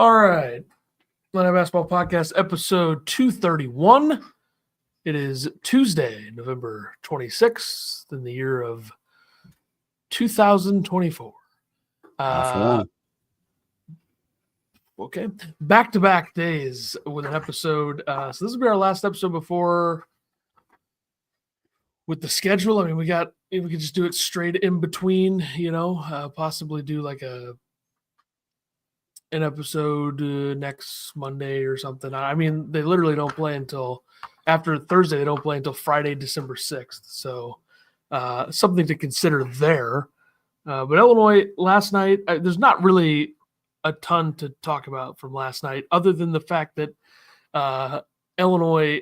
All right. Illini Basketball Podcast, episode 231. It is Tuesday, November 26th, in the year of 2024. Okay. Back-to-back days with an episode. So this will be our last episode before with the schedule. I mean, we could just do it straight in between, possibly do like an episode next Monday or something. I mean, they literally don't play until after Thursday. They don't play until Friday, December 6th. So something to consider there. But Illinois last night, there's not really a ton to talk about from last night other than the fact that Illinois,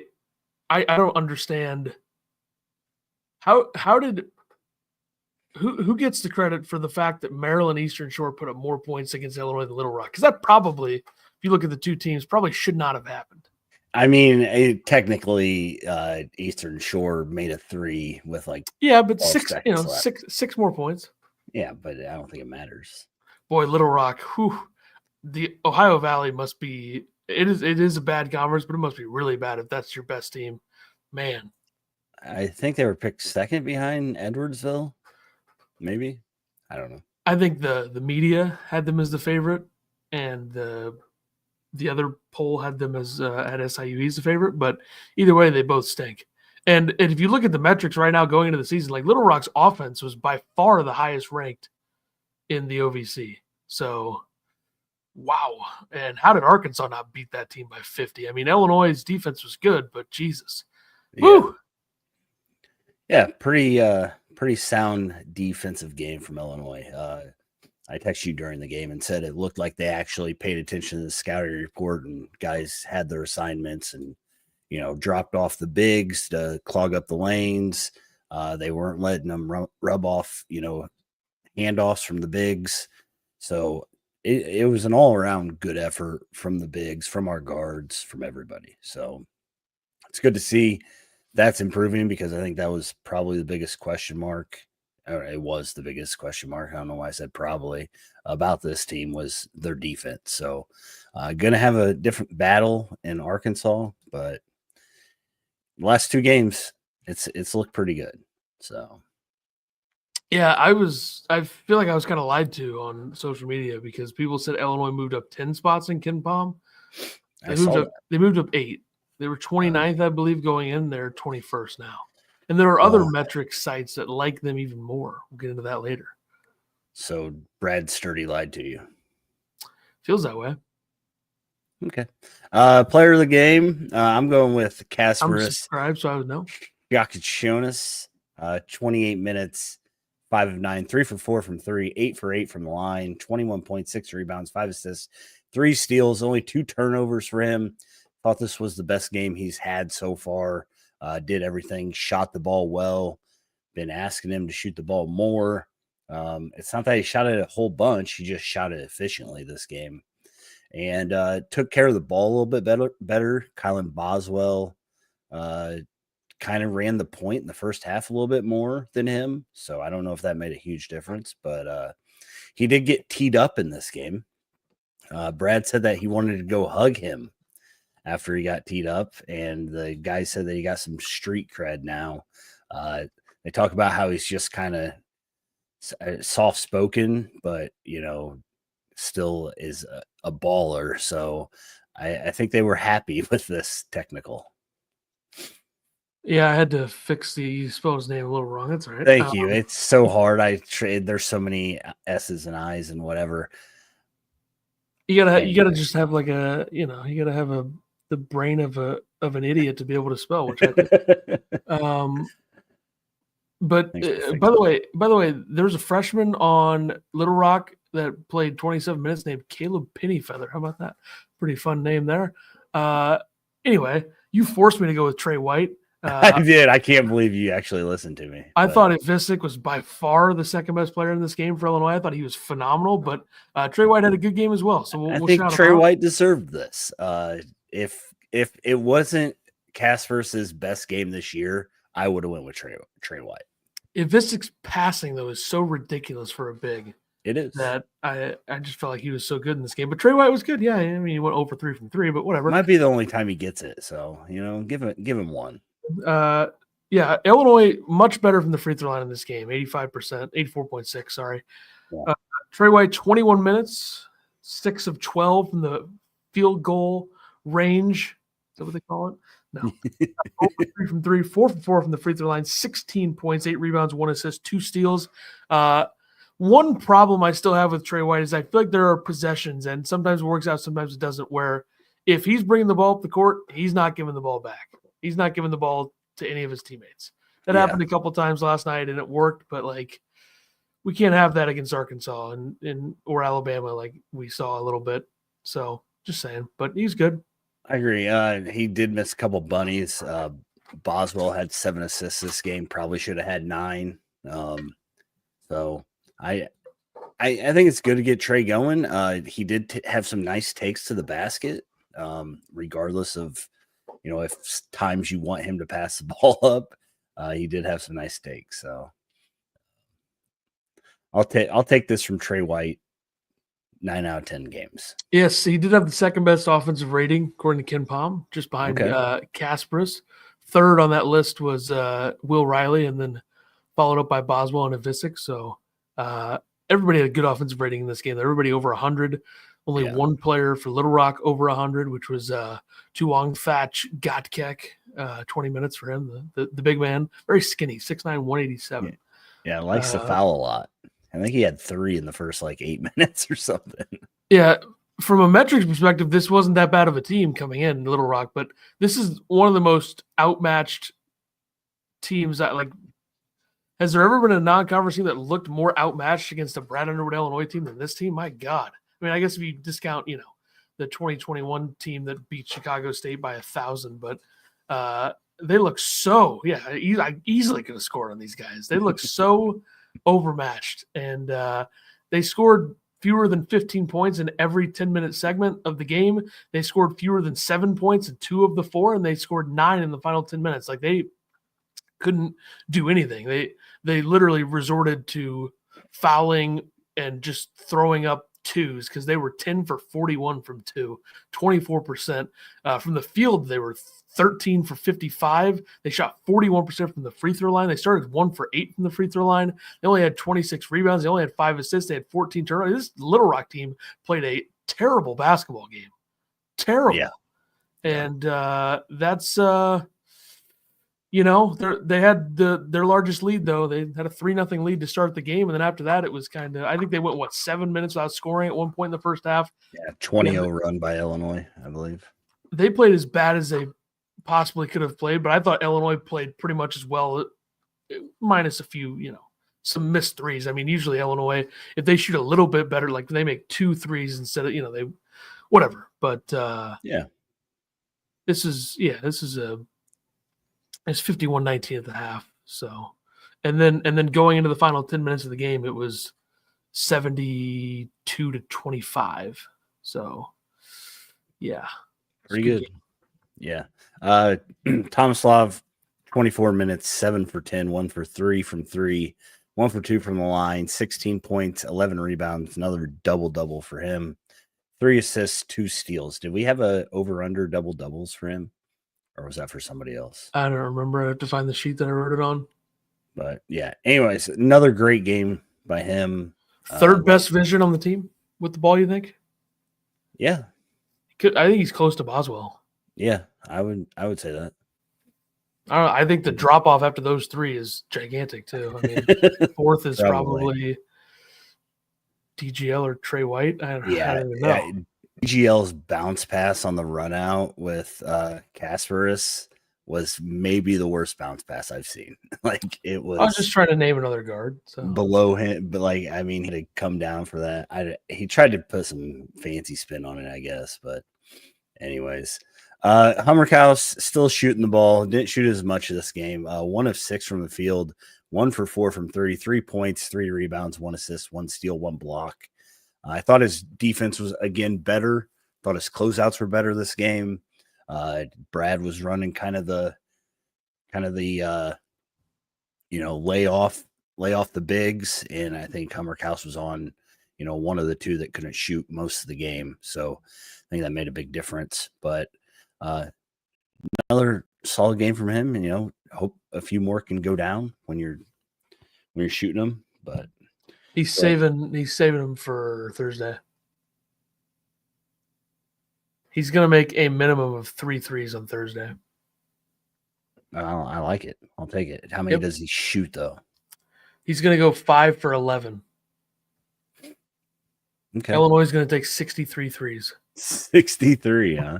I don't understand who gets the credit for the fact that Maryland Eastern Shore put up more points against Illinois than Little Rock? Because that probably, if you look at the two teams, probably should not have happened. I mean, technically, Eastern Shore made a three with but six more points. Yeah, but I don't think it matters. Boy, Little Rock, the Ohio Valley must be. It is a bad conference, but it must be really bad if that's your best team, man. I think they were picked second behind Edwardsville. Maybe. I don't know. I think the media had them as the favorite, and the other poll had them as at SIU as the favorite. But either way, they both stink. And if you look at the metrics right now going into the season, like Little Rock's offense was by far the highest ranked in the OVC. So, wow. And how did Arkansas not beat that team by 50? I mean, Illinois' defense was good, but Jesus. Yeah. Woo! Yeah, pretty sound defensive game from Illinois. I texted you during the game and said it looked like they actually paid attention to the scouting report and guys had their assignments and, dropped off the bigs to clog up the lanes. They weren't letting them rub off, handoffs from the bigs. So it was an all-around good effort from the bigs, from our guards, from everybody. So it's good to see that's improving because I think that was probably the biggest question mark. Or it was the biggest question mark. I don't know why I said probably about this team was their defense. So going to have a different battle in Arkansas, but the last two games, it's looked pretty good. So. Yeah, I feel like I was kind of lied to on social media because people said Illinois moved up 10 spots in KenPom. They moved up 8. They were 29th, I believe, going in. They're 21st now. And there are other metric sites that like them even more. We'll get into that later. So Brad Sturdy lied to you. Feels that way. Okay. Player of the game, I'm going with Kasparis. I'm subscribed, so I would know. Yakichonis, 28 minutes, 5 of 9, 3 for 4 from 3, 8 for 8 from the line, 21.6 rebounds, 5 assists, 3 steals, only 2 turnovers for him. Thought this was the best game he's had so far. Did everything, shot the ball well. Been asking him to shoot the ball more. It's not that he shot it a whole bunch. He just shot it efficiently this game. And took care of the ball a little bit better. Kylan Boswell kind of ran the point in the first half a little bit more than him. So I don't know if that made a huge difference. But he did get teed up in this game. Brad said that he wanted to go hug him after he got teed up, and the guy said that he got some street cred now. They talk about how he's just kind of soft-spoken, but, still is a baller. So I think they were happy with this technical. Yeah, I had to fix you spelled his name a little wrong. That's all right. Thank you. It's so hard. There's so many S's and I's and whatever. You gotta just have like you gotta have the brain of an idiot to be able to spell, which I did. But by the way, there's a freshman on Little Rock that played 27 minutes named Caleb Pennyfeather. How about that? Pretty fun name there. Anyway, you forced me to go with Trey White. I did. I can't believe you actually listened to me. I thought Ivisic was by far the second best player in this game for Illinois. I thought he was phenomenal, but Trey White had a good game as well. So we'll think Trey White deserved this. If it wasn't Kasparis' best game this year, I would have went with Trey White. Ivisic's passing though is so ridiculous for a big. It is. that I just felt like he was so good in this game. But Trey White was good. Yeah, I mean, he went over 3 from 3, but whatever. Might be the only time he gets it. So, give him one. Yeah, Illinois much better from the free throw line in this game, 85%, 84.6, sorry. Yeah. Trey White, 21 minutes, 6 of 12 from the field goal range. Is that what they call it? No. Over 3 from 3, 4 from 4 from the free throw line, 16 points, 8 rebounds, 1 assist, 2 steals. One problem I still have with Trey White is I feel like there are possessions, and sometimes it works out, sometimes it doesn't, where if he's bringing the ball up the court, he's not giving the ball back. He's not giving the ball to any of his teammates. That happened a couple times last night, and it worked, but we can't have that against Arkansas or Alabama like we saw a little bit. So just saying, but he's good. I agree. He did miss a couple bunnies. Boswell had 7 assists this game. Probably should have had 9. So I think it's good to get Trey going. He did have some nice takes to the basket, regardless of if times you want him to pass the ball up. He did have some nice takes. So I'll take this from Trey White. 9 out of 10 games. Yes, he did have the second best offensive rating according to Ken Palm, just behind Kasparis. Third on that list was Will Riley, and then followed up by Boswell and Avicic. So everybody had a good offensive rating in this game. Everybody over 100. Only one player for Little Rock over 100, which was Tuong Thatch Gotkek. 20 minutes for him, the big man. Very skinny, 6'9", 187. Yeah, likes to foul a lot. I think he had 3 in the first 8 minutes or something. Yeah, from a metrics perspective, this wasn't that bad of a team coming in Little Rock, but this is one of the most outmatched teams that has there ever been a non-conference team that looked more outmatched against a Brad Underwood Illinois team than this team? My God. I mean, I guess if you discount, the 2021 team that beat Chicago State by 1,000, but they look so, I easily could have scored on these guys. They look so overmatched, and they scored fewer than 15 points in every 10-minute segment of the game. They scored fewer than 7 points in 2 of the 4, and they scored 9 in the final 10 minutes. They couldn't do anything. They literally resorted to fouling and just throwing up twos because they were 10 for 41 from 2, 24%. From the field, they were 13 for 55. They shot 41% from the free throw line. They started 1 for 8 from the free throw line. They only had 26 rebounds. They only had 5 assists. They had 14 turnovers. This Little Rock team played a terrible basketball game. Terrible. Yeah. And that's they had their largest lead, though. They had a 3-0 lead to start the game, and then after that, it was I think they went 7 minutes without scoring at one point in the first half. Yeah, 20-0 run by Illinois, I believe. They played as bad as they possibly could have played, but I thought Illinois played pretty much as well, minus a few, some missed threes. I mean, usually Illinois, if they shoot a little bit better, they make 2 threes instead of, they whatever. But this is it's 51-19 at the half. So, and then going into the final 10 minutes of the game, it was 72-25. So, yeah. Pretty good. Yeah. Tomislav, 24 minutes, 7 for 10, 1 for 3 from 3, 1 for 2 from the line, 16 points, 11 rebounds, another double-double for him, 3 assists, 2 steals. Did we have a over-under double-doubles for him? Or was that for somebody else? I don't remember. I have to find the sheet that I wrote it on. But, yeah. Anyways, another great game by him. Third best vision on the team with the ball, you think? Yeah. I think he's close to Boswell. Yeah, I would say that. I don't know. I think the drop off after those 3 is gigantic too. I mean, fourth is probably DGL or Trey White. I don't even know. Yeah. DGL's bounce pass on the run out with Kasparis was maybe the worst bounce pass I've seen. It was. I was just trying to name another guard. So. Below him, but he had to come down for that. He tried to put some fancy spin on it, I guess. But anyways, Hummerkaus still shooting the ball. Didn't shoot as much this game. 1 of 6 from the field, 1 for 4 from 33 points, 3 rebounds, 1 assist, 1 steal, 1 block. I thought his defense was again better. Thought his closeouts were better this game. Brad was running kind of the lay off the bigs, and I think Hummerkaus was on one of the two that couldn't shoot most of the game. So I think that made a big difference. But another solid game from him, and hope a few more can go down when you're shooting them. But he's saving them for Thursday. He's gonna make a minimum of 3 threes on Thursday. I like it. I'll take it. How many does he shoot though? He's gonna go 5 for 11. Okay. Illinois is gonna take 63 threes. 63, huh?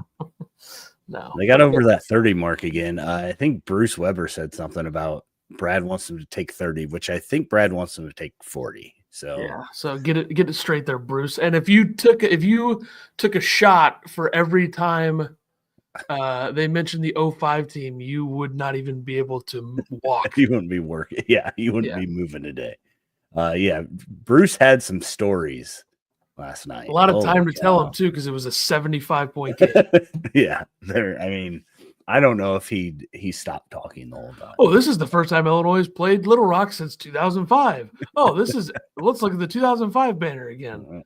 No. They got over that 30 mark again. I think Bruce Weber said something about Brad wants them to take 30, which I think Brad wants them to take 40. So yeah, so get it straight there, Bruce. And if you took a shot for every time they mentioned the 05 team, you would not even be able to walk. You wouldn't be working. Yeah, you wouldn't be moving today. Bruce had some stories last night. A lot of time to tell him too, because it was a 75-point game. Yeah, I mean, I don't know if he stopped talking the whole time. Oh, this is the first time Illinois has played Little Rock since 2005. Oh, let's look at the 2005 banner again.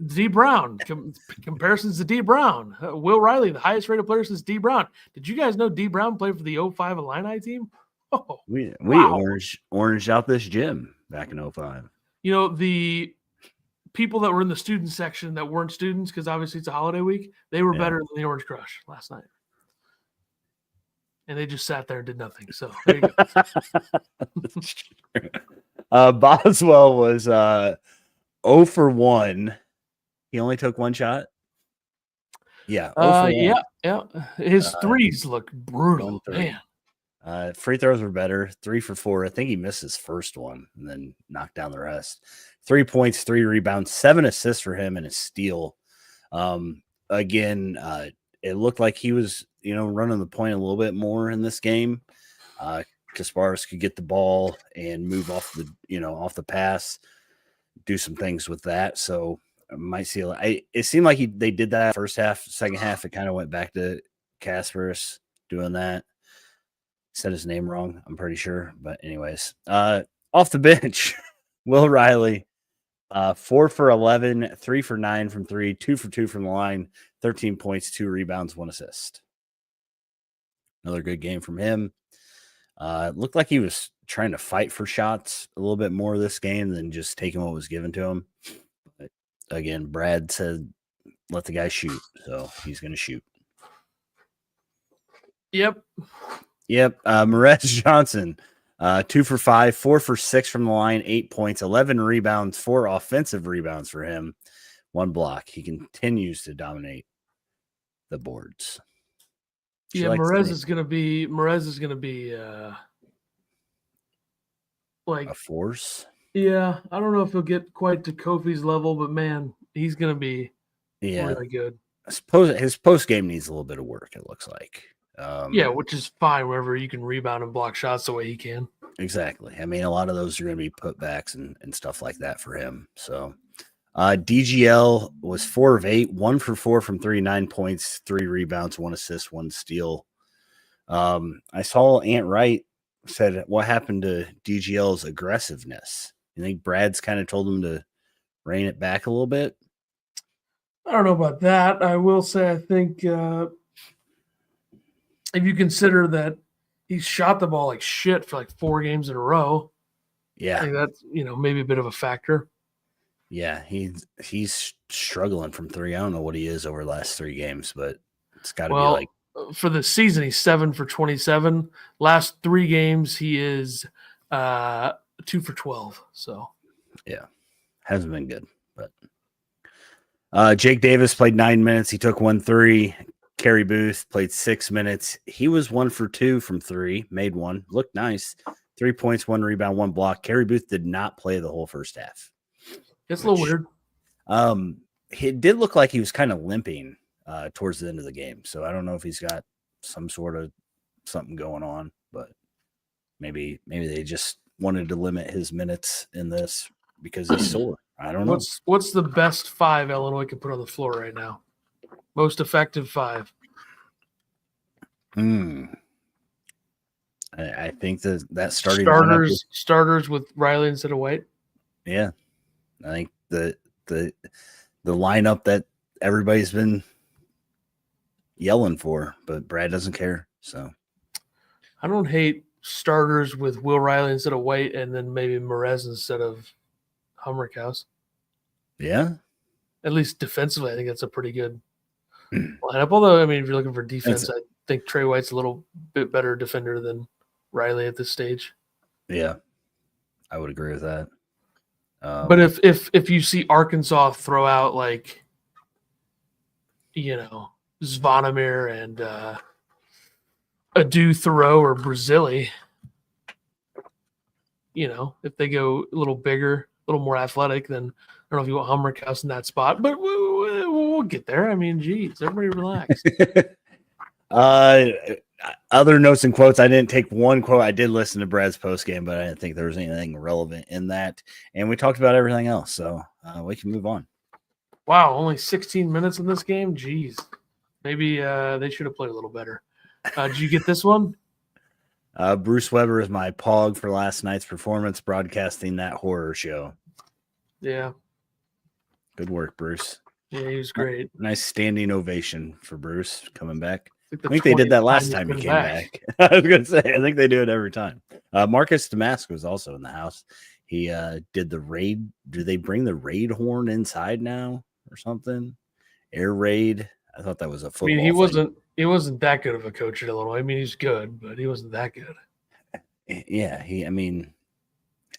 D. Brown. Comparisons to D. Brown. Will Riley, the highest rated player since D. Brown. Did you guys know D. Brown played for the 05 Illini team? Oh, we oranged out this gym back in 05. The people that were in the student section that weren't students, because obviously it's a holiday week, they were better than the Orange Crush last night. And they just sat there and did nothing. So there you go. Boswell was 0 for 1. He only took one shot. Yeah. 0 for 1. Yeah. His threes look brutal, man. Free throws were better. 3 for 4. I think he missed his first one and then knocked down the rest. 3 points, 3 rebounds, 7 assists for him and a steal. Again, it looked like he was, running the point a little bit more in this game. Kasparis could get the ball and move off the pass, do some things with that. So I might see. It seemed like they did that first half. Second half, it kind of went back to Kasparis doing that. Said his name wrong, I'm pretty sure. But anyways, off the bench, Will Riley, 4 for 11, 3 for 9 from 3, 2 for 2 from the line, 13 points, 2 rebounds, 1 assist. Another good game from him. It looked like he was trying to fight for shots a little bit more this game than just taking what was given to him. But again, Brad said, let the guy shoot. So he's going to shoot. Yep. Morez Johnson, 2 for 5, 4 for 6 from the line, 8 points, 11 rebounds, 4 offensive rebounds for him, 1 block. He continues to dominate the boards. Morez is gonna be like a force. Yeah, I don't know if he'll get quite to Kofi's level, but man, he's gonna be really good. I suppose his post game needs a little bit of work, it looks like. Which is fine wherever you can rebound and block shots the way he can. Exactly. I mean, a lot of those are going to be putbacks and stuff like that for him. So DGL was 4 of 8, 1 for 4 from 3, 9 points, 3 rebounds, 1 assist, 1 steal. I saw Ant Wright said, what happened to DGL's aggressiveness? You think Brad's kind of told him to rein it back a little bit? I don't know about that. I will say, I think if you consider that he's shot the ball like shit for like 4 games in a row, I think that's maybe a bit of a factor. Yeah, he's struggling from 3. I don't know what he is over the last 3 games, but it's got to be like for the season he's 7 for 27. Last 3 games he is 2 for 12. So yeah, hasn't been good. But Jake Davis played 9 minutes. He took 1 3. Kerry Booth played 6 minutes. He was 1 for 2 from 3, made 1, looked nice. 3 points, 1 rebound, 1 block. Kerry Booth did not play the whole first half. It's a little weird. It did look like he was kind of limping towards the end of the game. So I don't know if he's got some sort of something going on, but maybe they just wanted to limit his minutes in this because he's sore. I don't know. What's the best 5 Illinois can put on the floor right now? Most effective 5. I I think that starting lineup starters with Riley instead of White. Yeah, I think the lineup that everybody's been yelling for, but Brad doesn't care. So I don't hate starters with Will Riley instead of White, and then maybe Merez instead of Hummerkaus. Yeah, at least defensively, I think that's a pretty good lineup. Although, I mean, if you're looking for defense, I think Trey White's a little bit better defender than Riley at this stage. Yeah, I would agree with that. But if you see Arkansas throw out like, Zvonimir and Adu Thoreau or Brazili, if they go a little bigger, a little more athletic, then I don't know if you want Hummerkaus in that spot, but we'll get there. I mean, geez, everybody relax. Other notes and quotes. I didn't take one quote. I did listen to Brad's post game, but I didn't think there was anything relevant in that. And we talked about everything else, so we can move on. Wow, only 16 minutes in this game? Jeez. Maybe they should have played a little better. Did you get this one? Bruce Weber is my pog for last night's performance, broadcasting that horror show. Yeah. Good work, Bruce. Yeah, he was great. Nice standing ovation for Bruce coming back. I think they did that last time he came back. I was going to say, I think they do it every time. Marcus Damasco was also in the house. He did the raid. Do they bring the raid horn inside now or something? Air raid. I thought that was a football. I mean, he wasn't that good of a coach at Illinois. I mean, he's good, but he wasn't that good. Yeah,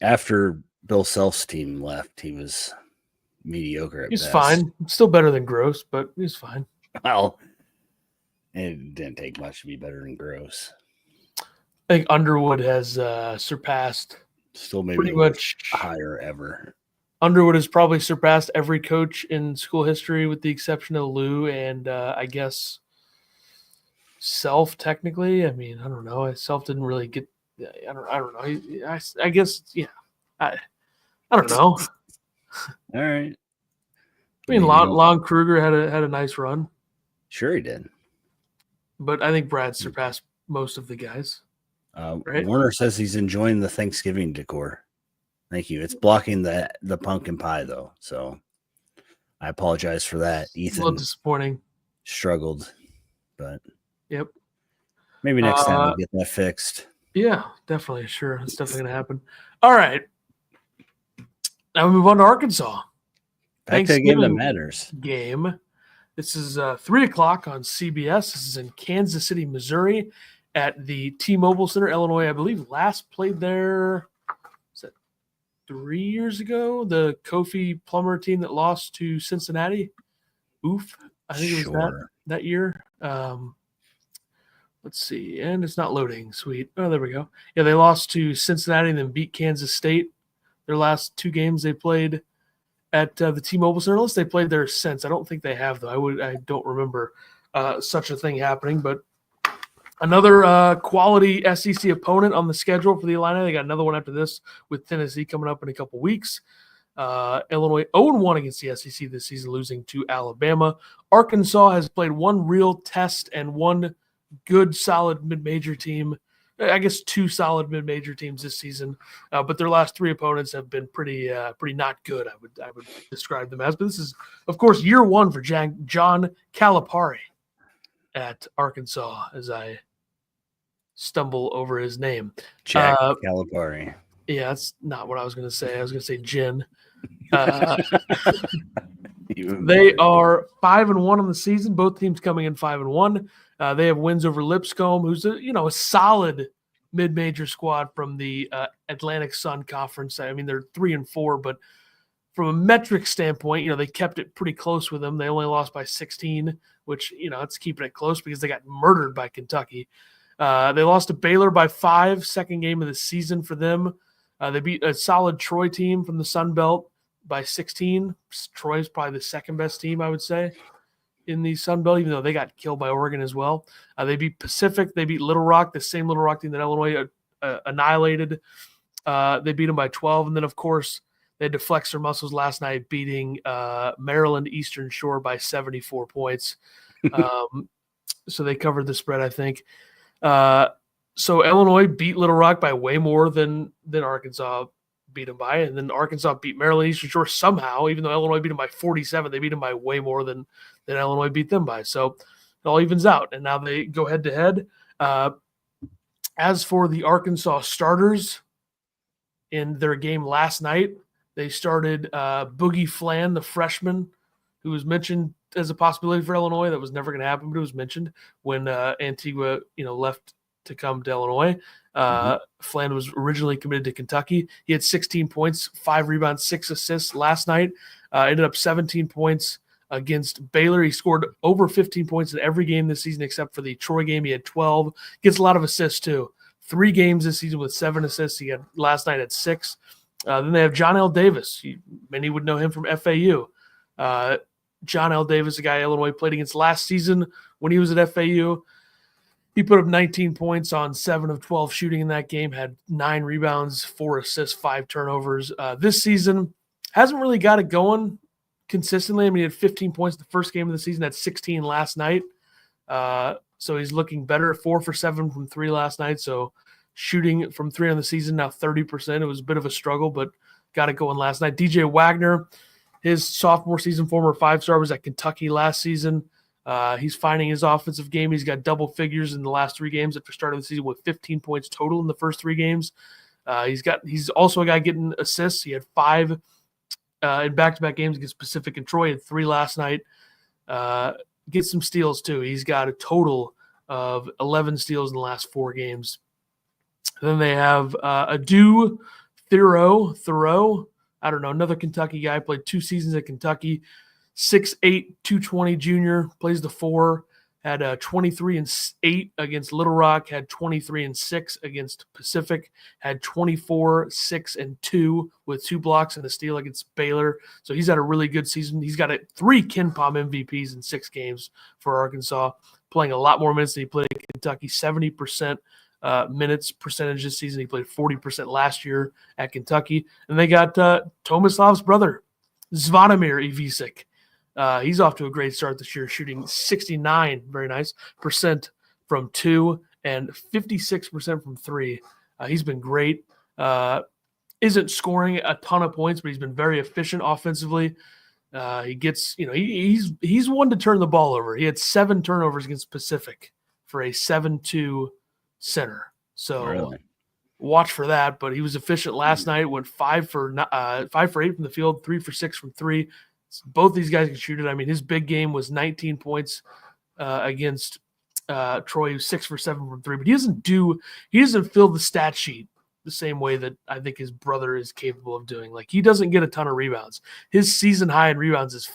after Bill Self's team left, he was mediocre at He's best. Fine. Still better than Gross, but he's fine. Well, it didn't take much to be better than Gross. I think Underwood has surpassed still maybe pretty much higher ever. Underwood has probably surpassed every coach in school history with the exception of Lou and I guess Self technically. I mean, I don't know. Self didn't really get I don't know. I guess I don't know. All right. I mean, Lon Kruger had a nice run. Sure he did. But I think Brad surpassed most of the guys. Right? Warner says he's enjoying the Thanksgiving decor. Thank you. It's blocking the pumpkin pie, though. So I apologize for that. Ethan, a little disappointing. Struggled. But yep. Maybe next time we'll get that fixed. Yeah, definitely. Sure. That's definitely going to happen. All right. Now we move on to Arkansas. Back to a game that matters. Game. This is 3:00 on CBS. This is in Kansas City, Missouri, at the T-Mobile Center. Illinois, I believe, last played there. Was that 3 years ago? The Kofi Plummer team that lost to Cincinnati. Oof, I think it was that year. Let's see, and it's not loading. Sweet. Oh, there we go. Yeah, they lost to Cincinnati and then beat Kansas State. Their last two games they played at the T-Mobile Center. Unless they played there since. I don't think they have, though. I don't remember such a thing happening. But another quality SEC opponent on the schedule for the Illini. They got another one after this with Tennessee coming up in a couple weeks. Illinois 0-1 against the SEC this season, losing to Alabama. Arkansas has played one real test and one good, solid mid-major team. I guess two solid mid-major teams this season, but their last three opponents have been pretty not good. I would describe them as. But this is, of course, year one for John Calipari at Arkansas. As I stumble over his name, Jack Calipari. Yeah, that's not what I was going to say. I was going to say Gin. They are 5-1 on the season. Both teams coming in 5-1. They have wins over Lipscomb, who's a solid mid-major squad from the Atlantic Sun Conference. I mean, they're 3-4, but from a metric standpoint, they kept it pretty close with them. They only lost by 16, which it's keeping it close because they got murdered by Kentucky. They lost to Baylor by 5, second game of the season for them. They beat a solid Troy team from the Sun Belt by 16. Troy's probably the second best team, I would say, in the Sun Belt, even though they got killed by Oregon as well. They beat Pacific. They beat Little Rock, the same Little Rock team that Illinois annihilated. They beat them by 12. And then, of course, they had to flex their muscles last night, beating Maryland Eastern Shore by 74 points. So they covered the spread, I think. So Illinois beat Little Rock by way more than Arkansas beat them by, and then Arkansas beat Maryland Eastern Shore somehow, even though Illinois beat them by 47, they beat them by way more than Illinois beat them by. So it all evens out, and now they go head-to-head. As for the Arkansas starters in their game last night, they started Boogie Flan, the freshman, who was mentioned as a possibility for Illinois. That was never going to happen, but it was mentioned when Antigua, left to come to Illinois. Flan was originally committed to Kentucky. He had 16 points, 5 rebounds, 6 assists last night. Ended up 17 points against Baylor. He scored over 15 points in every game this season except for the Troy game. He had 12. Gets a lot of assists too. 3 games this season with 7 assists. He had last night at 6. Then they have John L. Davis. Many would know him from FAU. John L. Davis, a guy Illinois played against last season when he was at FAU. He put up 19 points on 7 of 12 shooting in that game, had 9 rebounds, 4 assists, 5 turnovers. This season hasn't really got it going consistently. I mean, he had 15 points the first game of the season, had 16 last night. So he's looking better, 4 for 7 from 3 last night. So shooting from 3 on the season, now 30%. It was a bit of a struggle, but got it going last night. DJ Wagner, his sophomore season, former 5-star, was at Kentucky last season. He's finding his offensive game. He's got double figures in the last 3 games after starting the season with 15 points total in the first 3 games. He's also a guy getting assists. He had 5 in back-to-back games against Pacific and Troy. He had 3 last night. Gets some steals too. He's got a total of 11 steals in the last 4 games. Then they have Adu Thoreau. I don't know, another Kentucky guy, played 2 seasons at Kentucky. 6'8", 220 junior, plays the 4, had 23 and 8 against Little Rock, had 23 and 6 against Pacific, had 24, 6 and 2 with 2 blocks and a steal against Baylor. So he's had a really good season. He's got 3 Ken Pom MVPs in 6 games for Arkansas, playing a lot more minutes than he played at Kentucky, 70% minutes percentage this season. He played 40% last year at Kentucky. And they got Tomislav's brother, Zvonimir Ivisic. He's off to a great start this year, shooting 69, very nice, percent from 2 and 56% from 3. He's been great. Isn't scoring a ton of points, but he's been very efficient offensively. He gets, he's one to turn the ball over. He had 7 turnovers against Pacific for a 7-2 center. So really? Watch for that. But he was efficient last night. Went 5 for 8 from the field, 3 for 6 from 3. Both these guys can shoot it. I mean, his big game was 19 points against Troy, 6 for 7 from 3. But he doesn't fill the stat sheet the same way that I think his brother is capable of doing. Like, he doesn't get a ton of rebounds. His season high in rebounds is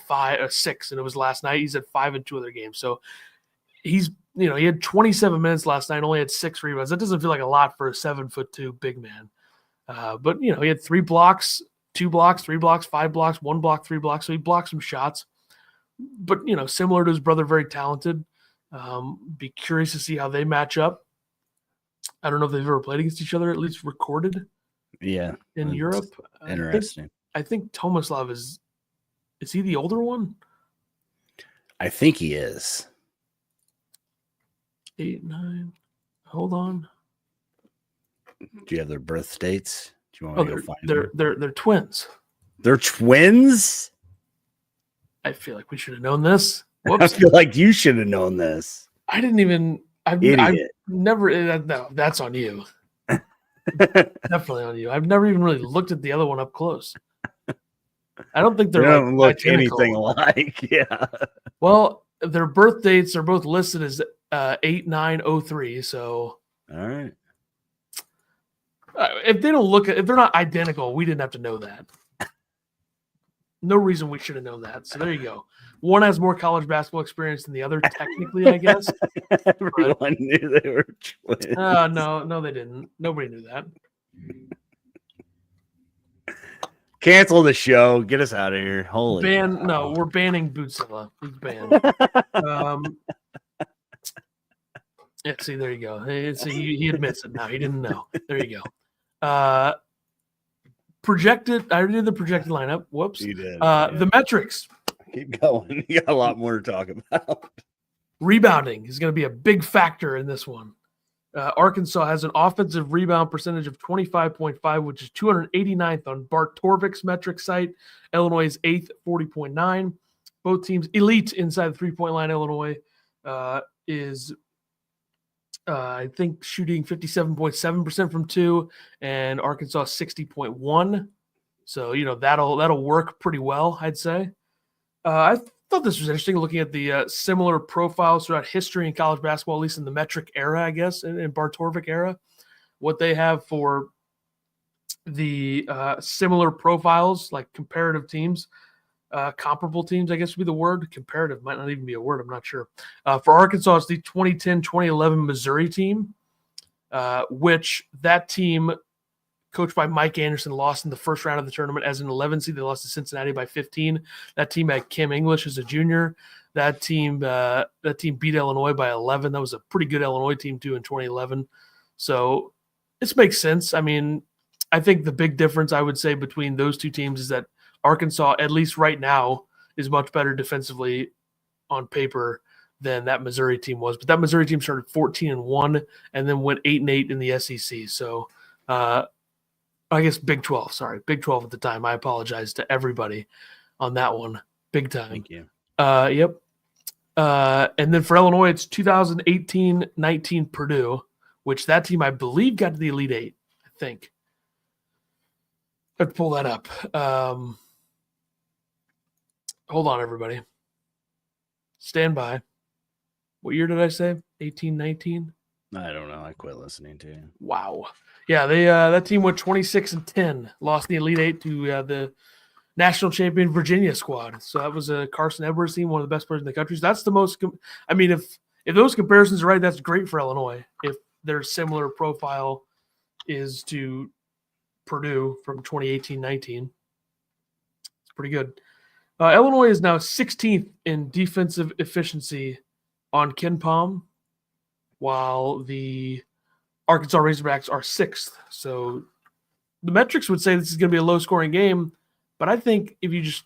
6, and it was last night. He's at 5 in 2 other games. So he's, he had 27 minutes last night, only had 6 rebounds. That doesn't feel like a lot for a 7'2" big man. But he had 3 blocks. 2 blocks, 3 blocks, 5 blocks, 1 block, 3 blocks. So he blocked some shots. But, similar to his brother, very talented. Be curious to see how they match up. I don't know if they've ever played against each other, at least recorded. Yeah. In Europe. Interesting. I think Tomislav is he the older one? I think he is. 8, 9. Hold on. Do you have their birth dates? Do you want to go find them? They're twins. They're twins? I feel like we should have known this. Whoops. I feel like you should have known this. I didn't even. I've never. No, that's on you. Definitely on you. I've never even really looked at the other one up close. I don't think they don't look anything alike. Yeah. Well, their birth dates are both listed as 8/9/03. So. All right. If they're not identical, we didn't have to know that. No reason we should have known that. So there you go. One has more college basketball experience than the other, technically, I guess. Everyone knew they were twins. No, they didn't. Nobody knew that. Cancel the show. Get us out of here. We're banning Bootzilla. He's banned. Yeah, see, there you go. He admits it now. He didn't know. There you go. Projected. I already did the projected lineup. Whoops. You did. The metrics. Keep going. You got a lot more to talk about. Rebounding is going to be a big factor in this one. Arkansas has an offensive rebound percentage of 25.5, which is 289th on Bart Torvik's metric site. Illinois is 8th, 40.9. Both teams elite inside the three-point line. Illinois is, I think, shooting 57.7% from two, and Arkansas 60.1. So, that'll work pretty well, I'd say. I thought this was interesting, looking at the similar profiles throughout history in college basketball, at least in the metric era, I guess, in Bart Torvik era, what they have for the similar profiles, like comparative teams, comparable teams, I guess would be the word. Comparative might not even be a word. I'm not sure. For Arkansas, it's the 2010-2011 Missouri team, which that team, coached by Mike Anderson, lost in the first round of the tournament as an 11 seed. They lost to Cincinnati by 15. That team had Kim English as a junior. That team beat Illinois by 11. That was a pretty good Illinois team too in 2011. So this makes sense. I mean, I think the big difference I would say between those two teams is that Arkansas, at least right now, is much better defensively on paper than that Missouri team was. But that Missouri team started 14-1 and then went 8-8 in the SEC. So I guess Big 12. Sorry, Big 12 at the time. I apologize to everybody on that one. Big time. Thank you. Yep. And then for Illinois, it's 2018-19 Purdue, which that team I believe got to the Elite Eight. I think. I'd pull that up. Hold on, everybody. Stand by. What year did I say? 18-19? I don't know. I quit listening to you. Wow. Yeah, they that team went 26-10, lost the Elite Eight to the national champion Virginia squad. So that was a Carson Edwards team, one of the best players in the country. So that's the most. I mean, if those comparisons are right, that's great for Illinois. If their similar profile is to Purdue from 2018-19, it's pretty good. Illinois is now 16th in defensive efficiency on KenPom, while the Arkansas Razorbacks are 6th. So the metrics would say this is going to be a low-scoring game, but I think if you just,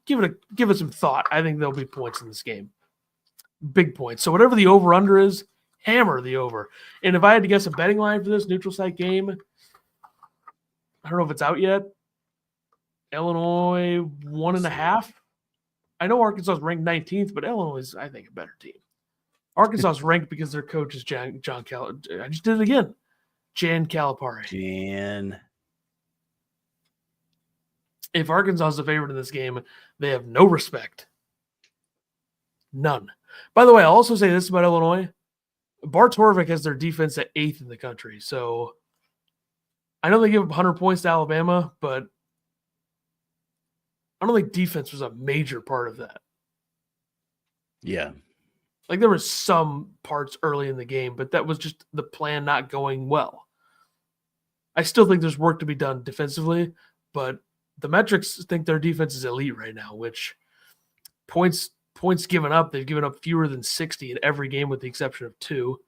give it some thought, I think there'll be points in this game. Big points. So whatever the over-under is, hammer the over. And if I had to guess a betting line for this neutral site game, I don't know if it's out yet. Illinois 1.5. I know Arkansas is ranked 19th, but Illinois is, I think, a better team. Arkansas is ranked because their coach is John Calipari. I just did it again. Jan Calipari. If Arkansas is the favorite in this game, they have no respect. None. By the way, I'll also say this about Illinois. Bart Torvik has their defense at 8th in the country. So I know they give up 100 points to Alabama, but I don't think defense was a major part of that. Yeah. Like there were some parts early in the game, but that was just the plan not going well. I still think there's work to be done defensively, but the metrics think their defense is elite right now, which points given up, they've given up fewer than 60 in every game with the exception of 2.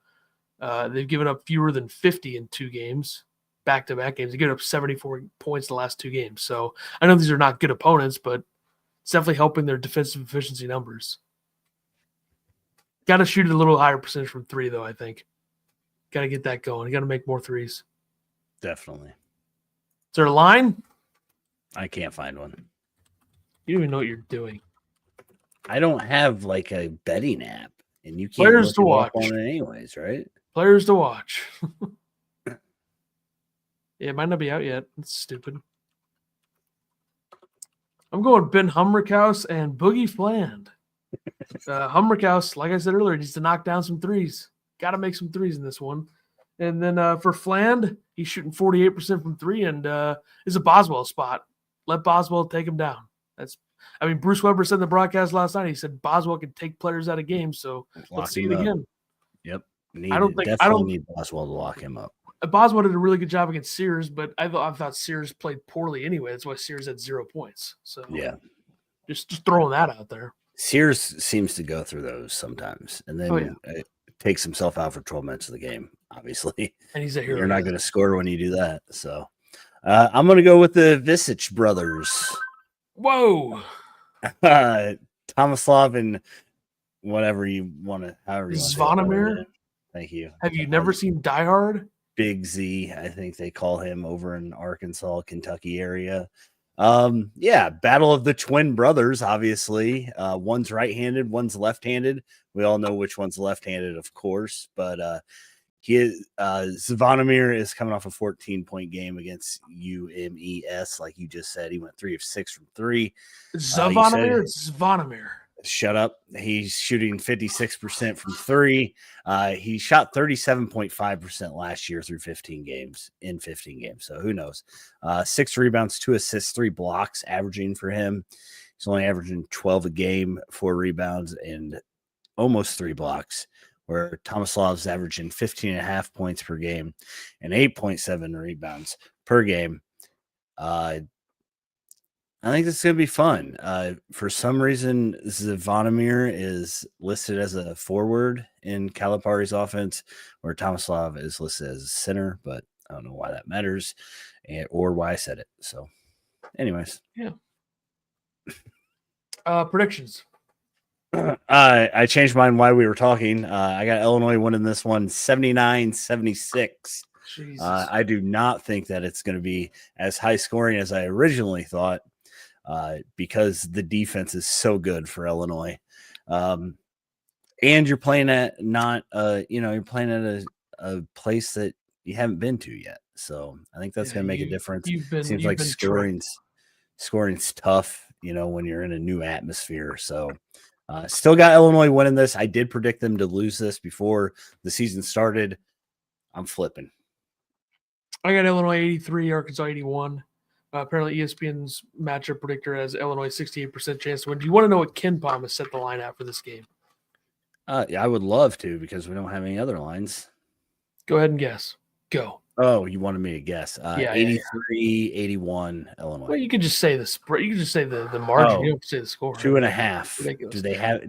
They've given up fewer than 50 in 2 games, back-to-back games. They given up 74 points the last 2 games. So I know these are not good opponents, but it's definitely helping their defensive efficiency numbers. Got to shoot a little higher percentage from 3, though, I think. Got to get that going. You got to make more 3s. Definitely. Is there a line? I can't find one. You don't even know what you're doing. I don't have like a betting app, and you can't Players look to it watch up on it anyways, right? Players to watch. Yeah, it might not be out yet. It's stupid. I'm going Ben Humrickhouse and Boogie Fland. Humrickhouse, like I said earlier, needs to knock down some 3s. Got to make some 3s in this one. And then for Fland, he's shooting 48% from 3 and is a Boswell spot. Let Boswell take him down. Bruce Weber said in the broadcast last night, he said Boswell can take players out of games, so let's see it again. Yep. I don't need Boswell to lock him up. Boswell did a really good job against Sears, but I thought Sears played poorly anyway. That's why Sears had 0 points. So yeah, just throwing that out there. Sears seems to go through those sometimes, and then takes himself out for 12 minutes of the game, obviously. And he's a hero. You're not going to score when you do that. So I'm going to go with the Visich brothers. Whoa. Tomislav and whatever you want to, however you want to Zvonimir? Thank you. Have you never seen Die Hard? Big Z, I think they call him over in Arkansas, Kentucky area. Yeah, battle of the twin brothers, obviously. One's right-handed, one's left-handed. We all know which one's left-handed, of course, but Zvonimir is coming off a 14-point game against UMES, like you just said. He went 3 of 6 from 3. Zvonimir? It's Zvonimir. Shut up. He's shooting 56% from 3. He shot 37.5% last year through 15 games. So who knows? 6 rebounds, 2 assists, 3 blocks averaging for him. He's only averaging 12 a game, 4 rebounds, and almost 3 blocks, where Tomislav's averaging 15.5 points per game and 8.7 rebounds per game. I think this is going to be fun. For some reason, Zvonimir is listed as a forward in Calipari's offense, where Tomislav is listed as a center, but I don't know why that matters or why I said it. So, anyways. Yeah. Predictions. I changed mine while we were talking. I got Illinois winning this one 79-76. I do not think that it's going to be as high scoring as I originally thought. Because the defense is so good for Illinois. And you're playing at you're playing at a place that you haven't been to yet. So I think that's going to make a difference. Seems like scoring's tough, when you're in a new atmosphere. So still got Illinois winning this. I did predict them to lose this before the season started. I'm flipping. I got Illinois 83, Arkansas 81. Apparently, ESPN's matchup predictor has Illinois 68% chance to win. Do you want to know what KenPom has set the line at for this game? Yeah, I would love to because we don't have any other lines. Go ahead and guess. Go. Oh, you wanted me to guess. 83, 81, Illinois. Well, you could just say the spread. You could just say the margin. You don't say the score. 2.5. Ridiculous.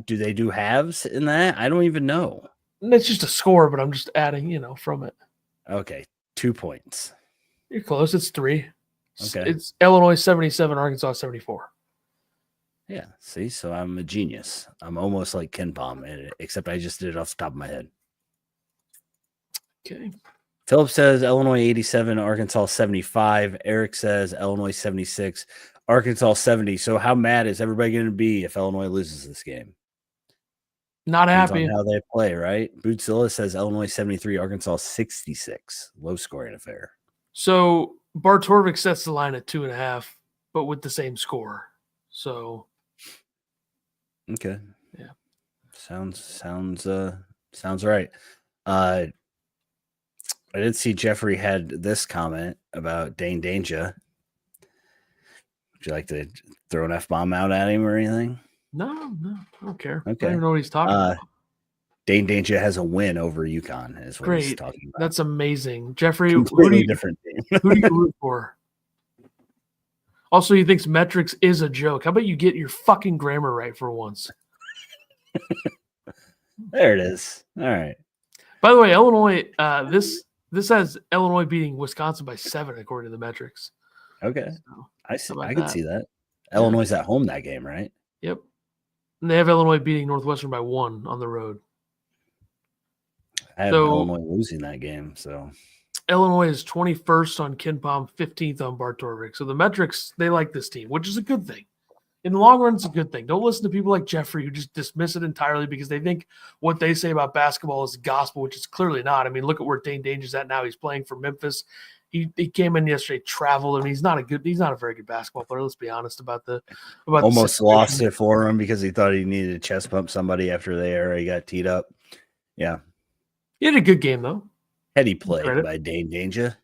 Do they do halves in that? I don't even know. It's just a score, but I'm just adding, from it. Okay. 2 points. You're close. It's 3. Okay. It's Illinois 77, Arkansas 74. Yeah. See, so I'm a genius. I'm almost like KenPom, except I just did it off the top of my head. Okay. Philip says Illinois 87, Arkansas 75. Eric says Illinois 76, Arkansas 70. So how mad is everybody going to be if Illinois loses this game? Not happy. Depends on how they play, right? Bootzilla says Illinois 73, Arkansas 66. Low scoring affair. So Bartorvik sets the line at 2.5, but with the same score. So, okay, yeah, sounds right. I did see Jeffrey had this comment about Dane Danger. Would you like to throw an F-bomb out at him or anything? No, I don't care. Okay, I don't know what he's talking about. Dane Danger has a win over UConn. Is what Great. He's talking about. That's amazing, Jeffrey. Completely different team. Who do you root for? Also, he thinks metrics is a joke. How about you get your fucking grammar right for once? There it is. All right. By the way, Illinois. This has Illinois beating Wisconsin by 7 according to the metrics. Okay, So, I can see that. Illinois at home that game, right? Yep. And they have Illinois beating Northwestern by 1 on the road. I have Illinois losing that game, so Illinois is 21st on KenPom, 15th on Bartorvik. So the metrics, they like this team, which is a good thing. In the long run, it's a good thing. Don't listen to people like Jeffrey who just dismiss it entirely because they think what they say about basketball is gospel, which is clearly not. I mean, look at where Dane Danger's at now. He's playing for Memphis. He came in yesterday, traveled. I mean, he's not a very good basketball player. Let's be honest about almost lost it for him because he thought he needed to chest bump somebody after they already got teed up. Yeah. He had a good game, though. Heady play by Dane Danger.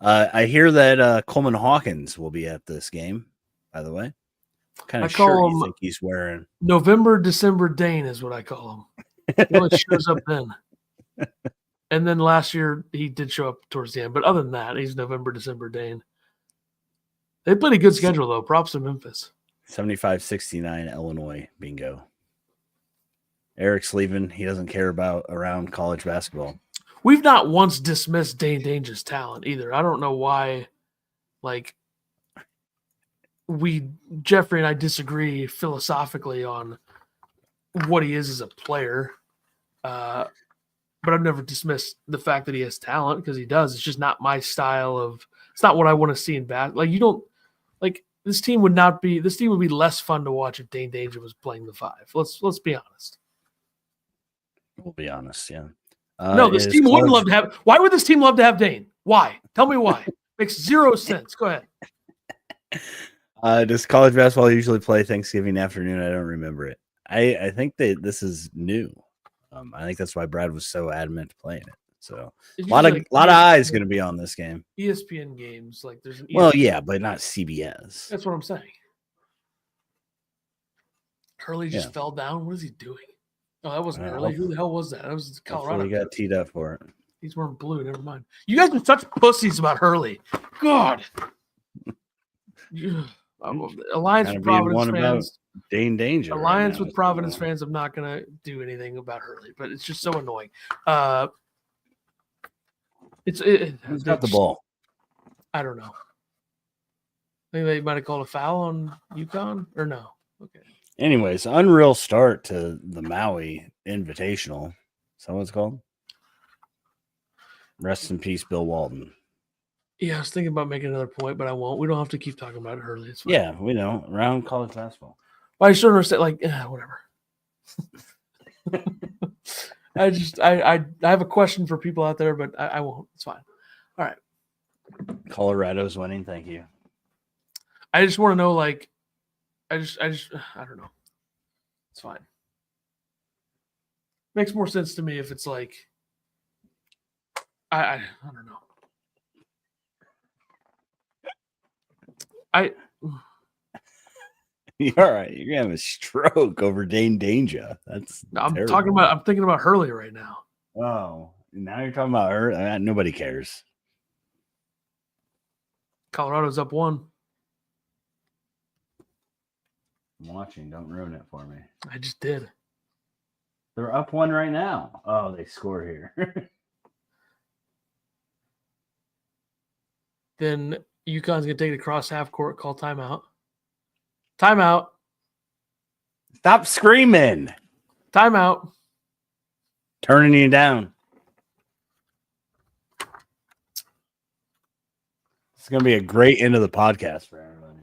I hear that Coleman Hawkins will be at this game, by the way. What kind of shirt do you think he's wearing? November, December Dane is what I call him. He only shows up then. And then last year, he did show up towards the end. But other than that, he's November, December Dane. They played a good schedule, though. Props to Memphis. 75-69 Illinois. Bingo. Eric's leaving. He doesn't care about around college basketball. We've not once dismissed Dane Danger's talent either. I don't know why, Jeffrey and I disagree philosophically on what he is as a player. but I've never dismissed the fact that he has talent because he does. It's just not my style of. It's not what I want to see in bat. Like you don't like this team would not be. This team would be less fun to watch if Dane Danger was playing the 5. Let's be honest. We'll be honest, yeah. No, this team wouldn't love to have. Why would this team love to have Dane? Why? Tell me why. Makes zero sense. Go ahead. Does college basketball usually play Thanksgiving afternoon? I don't remember it. I think that this is new. I think that's why Brad was so adamant playing it. So a lot of eyes going to be on this game. ESPN games, like there's an ESPN. Well, yeah, but not CBS. That's what I'm saying. Hurley just fell down. What is he doing? Oh, that wasn't Hurley. Who the hell was that? That was Colorado. He got teed up for it. He's wearing blue. Never mind. You guys are such pussies about Hurley. God. Alliance with Providence fans. Dane Danger. Alliance with Providence fans. I'm not gonna do anything about Hurley, but it's just so annoying. Who's got the ball? I don't know. I think they might have called a foul on UConn or no. Okay. Anyways, unreal start to the Maui Invitational. Is that what it's called? Rest in peace, Bill Walton. Yeah, I was thinking about making another point, but I won't. We don't have to keep talking about it Hurley. It's fine. Yeah, we know. Around college basketball. Well, I just don't understand. Like, whatever. I have a question for people out there, but I won't. It's fine. All right. Colorado's winning. Thank you. I just want to know, like, I don't know. It's fine. Makes more sense to me if it's like, I don't know. You're all right. You're gonna have a stroke over Dane Danger. I'm thinking about Hurley right now. Oh, now you're talking about her. Nobody cares. Colorado's up 1. I'm watching. Don't ruin it for me. I just did. They're up 1 right now. Oh, they score here. Then UConn's gonna take it across half court. Call timeout. Timeout. Stop screaming. Timeout. Turning you down. It's going to be a great end of the podcast for everybody.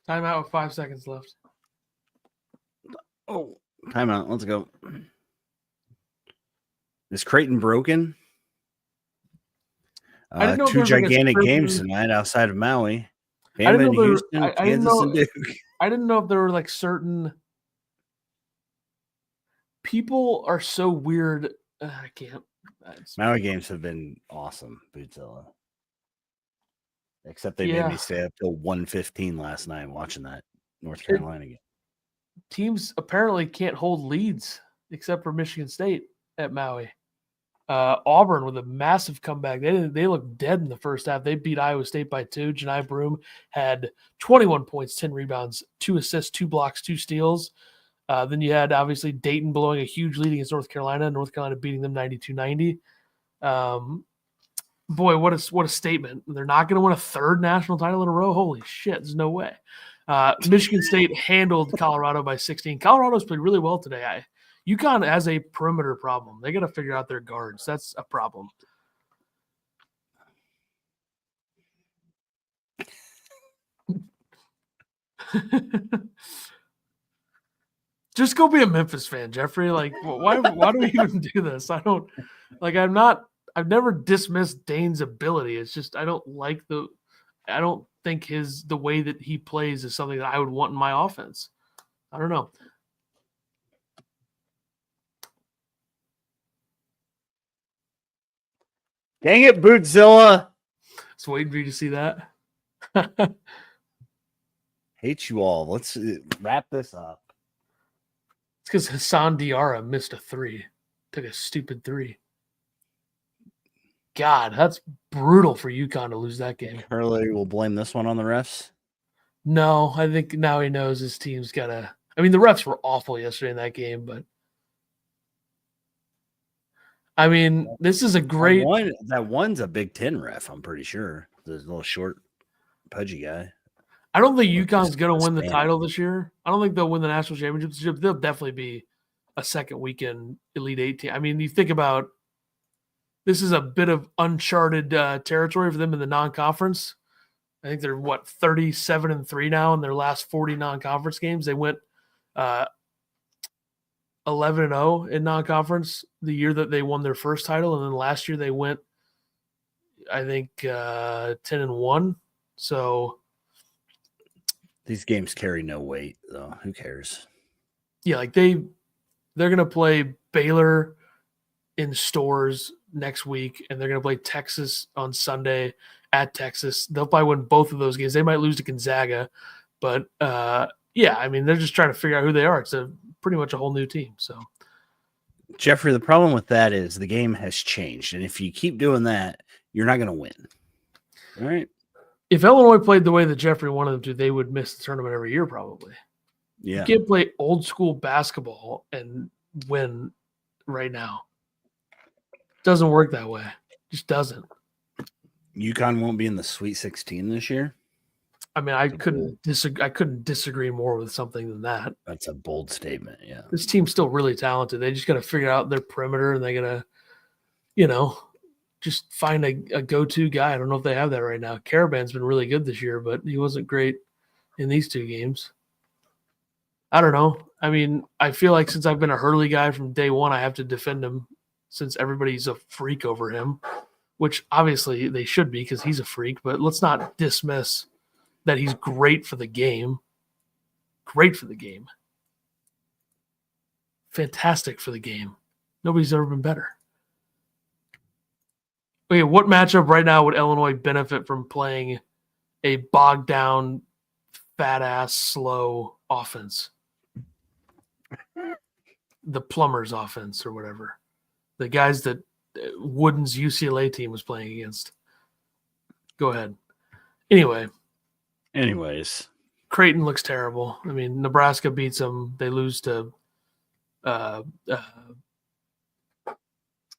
Timeout with 5 seconds left. Oh, timeout. Let's go. Is Creighton broken? 2 gigantic games tonight outside of Maui. Hammond, Houston, Kansas, and Duke. I didn't know if there were like certain people are so weird. I can't. Maui games have been awesome, Bootzilla. Except they made me stay up till 1:15 last night watching that North Carolina game. Teams apparently can't hold leads except for Michigan State at Maui. Auburn with a massive comeback. They looked dead in the first half. They beat Iowa State by 2. Janai Broome had 21 points, 10 rebounds, 2 assists, 2 blocks, 2 steals. Then you had obviously Dayton blowing a huge lead against North Carolina. North Carolina beating them 92-90. Boy, what a statement. They're not going to win a 3rd national title in a row. Holy shit, there's no way. Michigan State handled Colorado by 16. Colorado's played really well today. UConn has a perimeter problem. They got to figure out their guards. That's a problem. Just go be a Memphis fan, Jeffrey. Like, why do we even do this? I've never dismissed Dane's ability. It's just I don't think the way that he plays is something that I would want in my offense. I don't know. Dang it, Bootzilla. Just waiting for you to see that. Hate you all. Let's wrap this up. It's because Hassan Diarra missed a 3. Took a stupid 3. God, that's brutal for UConn to lose that game. Hurley will blame this one on the refs? No, I think now he knows his team's got to – I mean, the refs were awful yesterday in that game, but – I mean, this is a great – That one's a Big Ten ref, I'm pretty sure. The little short, pudgy guy. I don't think UConn's going to win the title this year. I don't think they'll win the national championship. They'll definitely be a second weekend Elite 8 team. I mean, you think about this is a bit of uncharted territory for them in the non-conference. I think they're 37-3 now in their last 40 non-conference games. They went 11-0 in non-conference the year that they won their first title, and then last year they went, I think, 10-1. So these games carry no weight, though. Who cares? Yeah, like they're gonna play Baylor in Stores next week, and they're gonna play Texas on Sunday at Texas. They'll probably win both of those games. They might lose to Gonzaga, but yeah, I mean, they're just trying to figure out who they are. It's pretty much a whole new team. So, Jeffrey, the problem with that is the game has changed, and if you keep doing that, you're not going to win. All right. If Illinois played the way that Jeffrey wanted them to, they would miss the tournament every year, probably. Yeah. You can't play old school basketball and win right now. It doesn't work that way. It just doesn't. UConn won't be in the Sweet 16 this year. I mean, I couldn't disagree more with something than that. That's a bold statement. Yeah. This team's still really talented. They just got to figure out their perimeter, and they got to, just find a go-to guy. I don't know if they have that right now. Caravan's been really good this year, but he wasn't great in these two games. I don't know. I mean, I feel like since I've been a Hurley guy from day one, I have to defend him since everybody's a freak over him, which obviously they should be because he's a freak, but let's not dismiss that he's great for the game. Great for the game. Fantastic for the game. Nobody's ever been better. Okay, what matchup right now would Illinois benefit from playing a bogged down, fat ass, slow offense? The Plumbers offense or whatever. The guys that Wooden's UCLA team was playing against. Go ahead. Anyways. Creighton looks terrible. I mean, Nebraska beats them. They lose to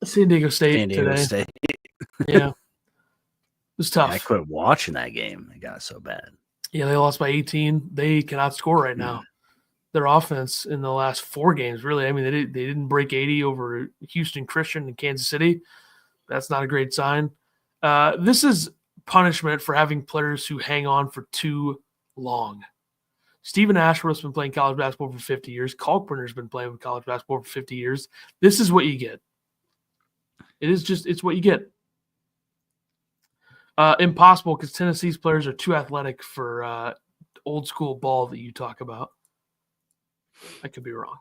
San Diego State today. Yeah. It was tough. Yeah, I quit watching that game. It got so bad. Yeah, they lost by 18. They cannot score right now. Their offense in the last 4 games, really, I mean, they didn't break 80 over Houston Christian and Kansas City. That's not a great sign. This is punishment for having players who hang on for too long. Stephen Ashworth's been playing college basketball for 50 years. Kalkbrenner's been playing with college basketball for 50 years. This is what you get. It's what you get. Impossible because Tennessee's players are too athletic for old school ball that you talk about. I could be wrong.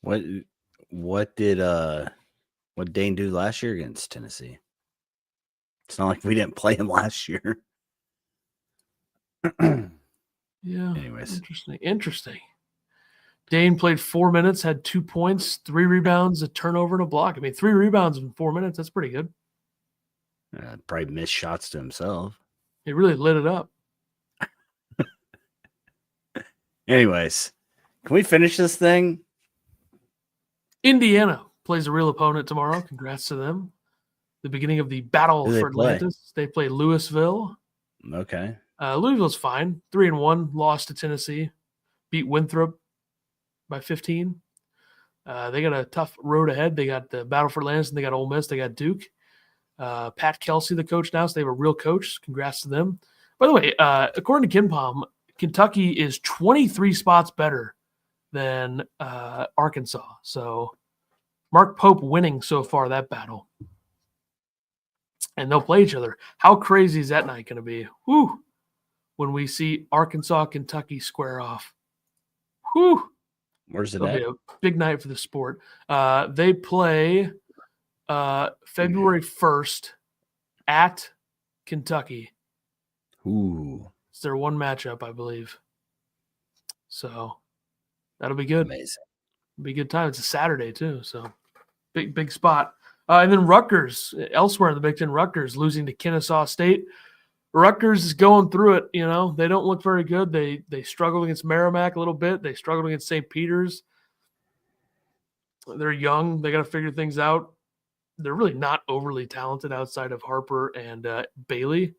What did Dane do last year against Tennessee? It's not like we didn't play him last year. Yeah. Anyways. Interesting. Dane played 4 minutes, had 2 points, 3 rebounds, a turnover, and a block. I mean, 3 rebounds in 4 minutes. That's pretty good. Probably missed shots to himself. He really lit it up. Anyways, can we finish this thing? Indiana plays a real opponent tomorrow. Congrats to them. The beginning of the battle for Atlantis. They play Louisville. Okay. Louisville's fine. 3-1, lost to Tennessee. Beat Winthrop by 15. They got a tough road ahead. They got the battle for Atlantis, and they got Ole Miss. They got Duke. Pat Kelsey, the coach now, so they have a real coach. Congrats to them. By the way, according to KenPom, Kentucky is 23 spots better than Arkansas. So Mark Pope winning so far that battle. And they'll play each other. How crazy is that night going to be? Whew. When we see Arkansas, Kentucky square off. Whew. Where's it It'll at? be a big night for the sport. They play February 1st at Kentucky. Ooh. It's their one matchup, I believe. So that'll be good. Amazing. It'll be a good time. It's a Saturday too, so big spot. And then Rutgers, elsewhere in the Big Ten, Rutgers losing to Kennesaw State. Rutgers is going through it. They don't look very good. They struggled against Merrimack a little bit. They struggled against St. Peter's. They're young. They got to figure things out. They're really not overly talented outside of Harper and Bailey,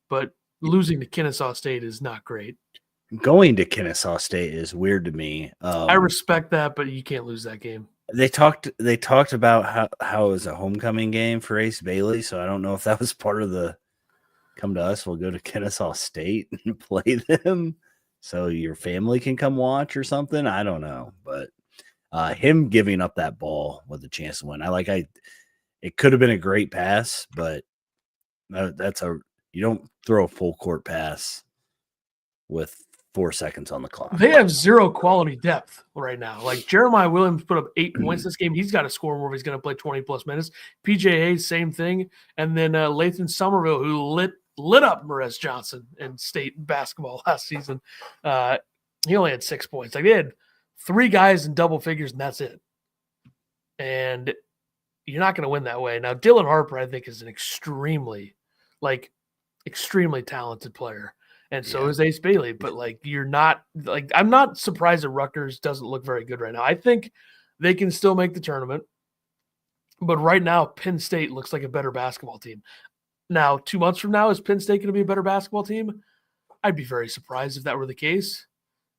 but losing to Kennesaw State is not great. going to Kennesaw State is weird to me. I respect that, but you can't lose that game. They talked about how it was a homecoming game for Ace Bailey, so I don't know if that was part of the come to us, we'll go to Kennesaw State and play them so your family can come watch or something. I don't know, but him giving up that ball with a chance to win. It could have been a great pass, but you don't throw a full court pass with 4 seconds on the clock. They have zero quality depth right now. Like Jeremiah Williams put up 8 points this game. He's got to score more if he's going to play 20-plus minutes. PJA, same thing. And then Lathan Somerville, who lit up Morez Johnson in state basketball last season. He only had 6 points. Like they had 3 guys in double figures, and that's it. And you're not going to win that way. Now, Dylan Harper, I think, is an extremely talented player. And so is Ace Bailey, but I'm not surprised that Rutgers doesn't look very good right now. I think they can still make the tournament, but right now Penn State looks like a better basketball team. Now, 2 months from now, is Penn State going to be a better basketball team? I'd be very surprised if that were the case.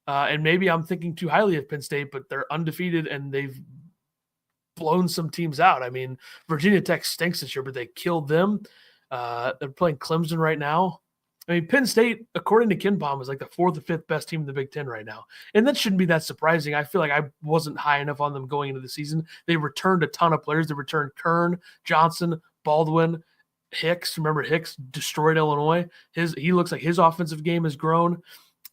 And maybe I'm thinking too highly of Penn State, but they're undefeated and they've blown some teams out. I mean, Virginia Tech stinks this year, but they killed them. They're playing Clemson right now. I mean, Penn State, according to KenPom, is like the 4th or 5th best team in the Big Ten right now. And that shouldn't be that surprising. I feel like I wasn't high enough on them going into the season. They returned a ton of players. They returned Kern, Johnson, Baldwin, Hicks. Remember, Hicks destroyed Illinois. He looks like his offensive game has grown.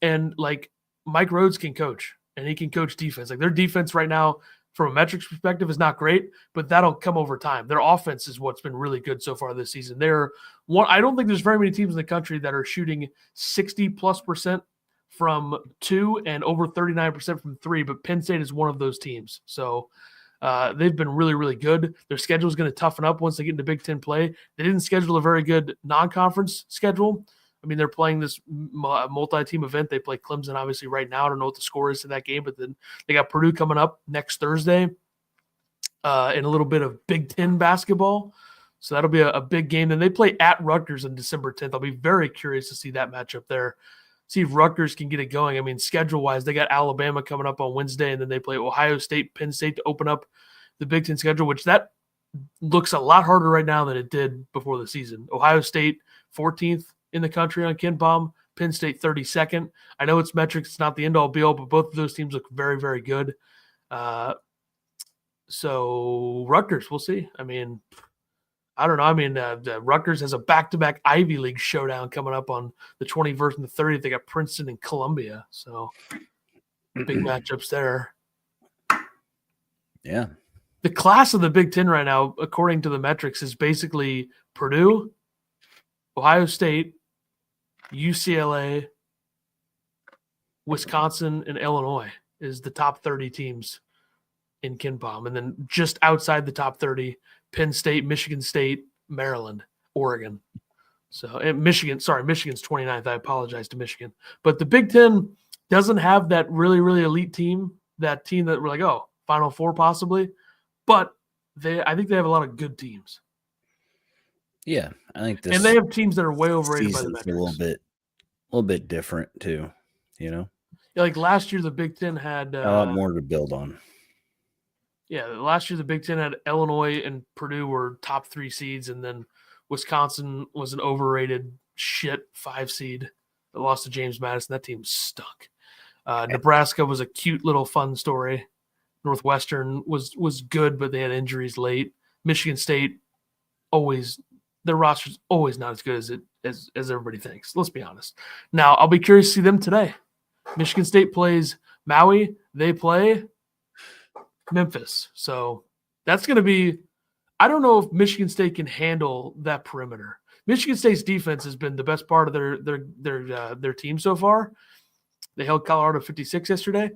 And, like, Mike Rhodes can coach, and he can coach defense. Like, their defense right now, from a metrics perspective, is not great, but that'll come over time. Their offense is what's been really good so far this season. I don't think there's very many teams in the country that are shooting 60+% from 2 and over 39% from 3, but Penn State is one of those teams. So they've been really, really good. Their schedule is going to toughen up once they get into Big Ten play. They didn't schedule a very good non-conference schedule. I mean, they're playing this multi-team event. They play Clemson, obviously, right now. I don't know what the score is to that game, but then they got Purdue coming up next Thursday in a little bit of Big Ten basketball. So that'll be a big game. Then they play at Rutgers on December 10th. I'll be very curious to see that matchup there, see if Rutgers can get it going. I mean, schedule-wise, they got Alabama coming up on Wednesday, and then they play Ohio State, Penn State to open up the Big Ten schedule, which that looks a lot harder right now than it did before the season. Ohio State, 14th. In the country on KenPom, Penn State 32nd. I know it's metrics, it's not the end-all be-all, but both of those teams look very, very good. So Rutgers, we'll see. I mean, I don't know. I mean, Rutgers has a back-to-back Ivy League showdown coming up on the 21st and the 30th. They got Princeton and Columbia, so big matchups there. Yeah. The class of the Big Ten right now, according to the metrics, is basically Purdue, Ohio State, UCLA, Wisconsin, and Illinois is the top 30 teams in KenPom. And then just outside the top 30, Penn State, Michigan State, Maryland, Oregon. So, and Michigan's 29th. I apologize to Michigan. But the Big Ten doesn't have that really, really elite team, that team that we're like, oh, Final Four possibly. But I think they have a lot of good teams. Yeah, I think this. And they have teams that are way overrated by the metrics. A little bit different too, you know. Yeah, like last year, the Big Ten had a lot more to build on. Yeah, last year the Big Ten had Illinois and Purdue were top 3 seeds, and then Wisconsin was an overrated shit 5 seed that lost to James Madison. That team stunk. Nebraska was a cute little fun story. Northwestern was good, but they had injuries late. Michigan State their roster's always not as good as everybody thinks. Let's be honest. Now, I'll be curious to see them today. Michigan State plays Maui. They play Memphis. So that's going to be – I don't know if Michigan State can handle that perimeter. Michigan State's defense has been the best part of their team so far. They held Colorado 56 yesterday.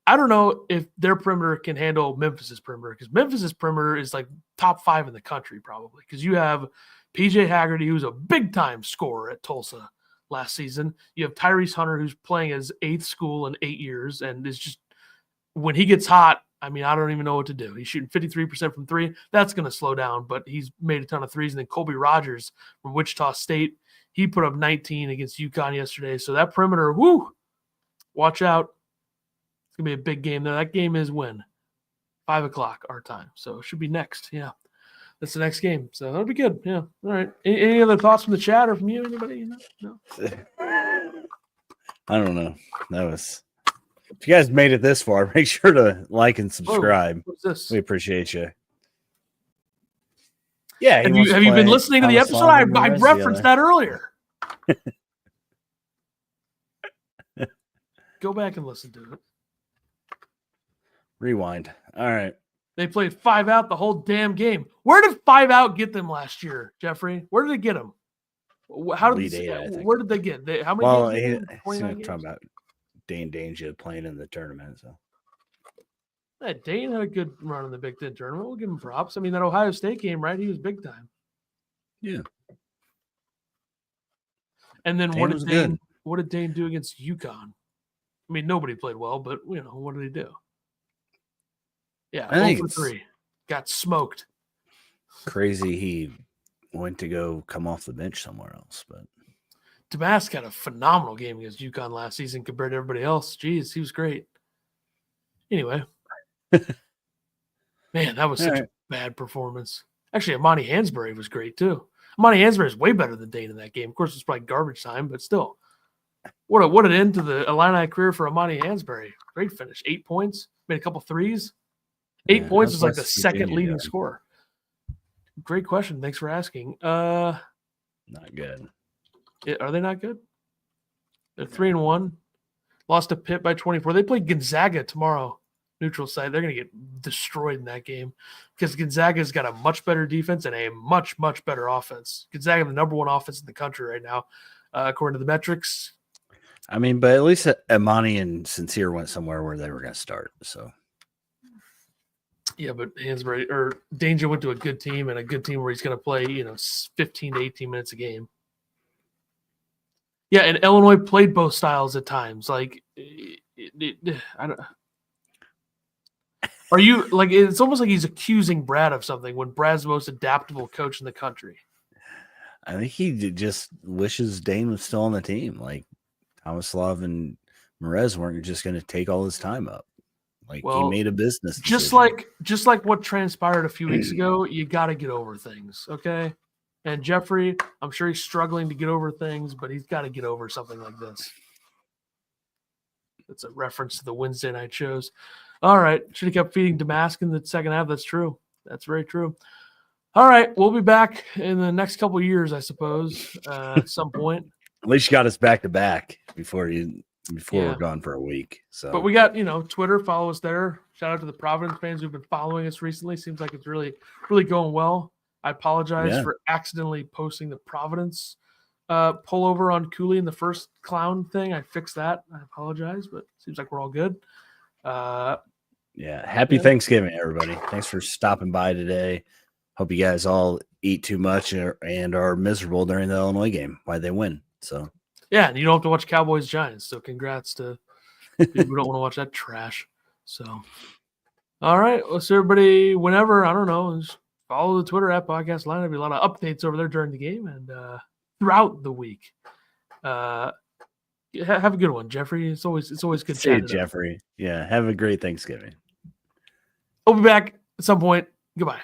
I don't know if their perimeter can handle Memphis's perimeter, because Memphis's perimeter is like top 5 in the country probably, because you have PJ Haggerty, who's a big-time scorer at Tulsa last season. You have Tyrese Hunter, who's playing his 8th school in 8 years, and is just – when he gets hot, I mean, I don't even know what to do. He's shooting 53% from 3. That's going to slow down, but he's made a ton of threes. And then Colby Rogers from Wichita State, he put up 19 against UConn yesterday. So that perimeter, whoo, watch out. It's gonna be a big game. Now that game is when 5:00 our time, so it should be next. Yeah, that's the next game. So that'll be good. Yeah. All right. Any other thoughts from the chat or from you? Anybody? No. I don't know. That was. If you guys made it this far, make sure to like and subscribe. What's this? We appreciate you. Yeah. Have you been listening to the episode? I referenced that earlier. Go back and listen to it. Rewind. All right. They played 5 out the whole damn game. Where did 5 out get them last year, Jeffrey? Where did they get them? How did where did they get? How many? Well, he's talking about Dane Danger playing in the tournament. So yeah, Dane had a good run in the Big Ten tournament. We'll give him props. I mean, that Ohio State game, right? He was big time. Yeah. And then what did Dane do against UConn? I mean, nobody played well, but what did he do? Yeah, I think 0 for 3. Got smoked. Crazy he went to go come off the bench somewhere else, but Damask had a phenomenal game against UConn last season compared to everybody else. Jeez, he was great. Anyway. Man, that was such a bad performance. Actually, Amani Hansberry was great too. Amani Hansberry is way better than Dane in that game. Of course, it's probably garbage time, but still. What an end to the Illini career for Amani Hansberry. Great finish. 8 points. Made a couple threes. 8 points is like the second leading scorer. Great question. Thanks for asking. Not good. Are they not good? They're 3-1. Lost to Pitt by 24. They play Gonzaga tomorrow. Neutral site. They're going to get destroyed in that game because Gonzaga's got a much better defense and a much, much better offense. Gonzaga, the number 1 offense in the country right now, according to the metrics. I mean, but at least Amani and Sincere went somewhere where they were going to start. So, yeah, but Hansberry or Danger went to a good team and a good team where he's going to play, 15 to 18 minutes a game. Yeah, and Illinois played both styles at times. Like, I don't. Are you like? It's almost like he's accusing Brad of something when Brad's the most adaptable coach in the country. I think he just wishes Dane was still on the team. Like Tomislav and Merez weren't just going to take all his time up. Like he made a business decision. Just like what transpired a few weeks ago. You got to get over things, okay? And Jeffrey, I'm sure he's struggling to get over things, but he's got to get over something like this. It's a reference to the Wednesday night shows. All right. Should have kept feeding Damask in the second half. That's true. That's very true. All right. We'll be back in the next couple of years, I suppose, at some point. At least you got us back to back before we're gone for a week. So, but we got, Twitter, follow us there. Shout out to the Providence fans who've been following us recently. Seems like it's really, really going well. I apologize for accidentally posting the Providence pullover on Cooley in the first clown thing. I fixed that. I apologize, but seems like we're all good. Happy Thanksgiving, everybody. Thanks for stopping by today. Hope you guys all eat too much and are miserable during the Illinois game. Why they win. So yeah, and you don't have to watch Cowboys Giants. So congrats to people who don't want to watch that trash. So all right, let's see everybody whenever, I don't know, just follow the Twitter at Podcast Line. There'll be a lot of updates over there during the game and throughout the week. Have a good one, Jeffrey. It's always good. See you, Jeffrey. Yeah, have a great Thanksgiving. We'll be back at some point. Goodbye.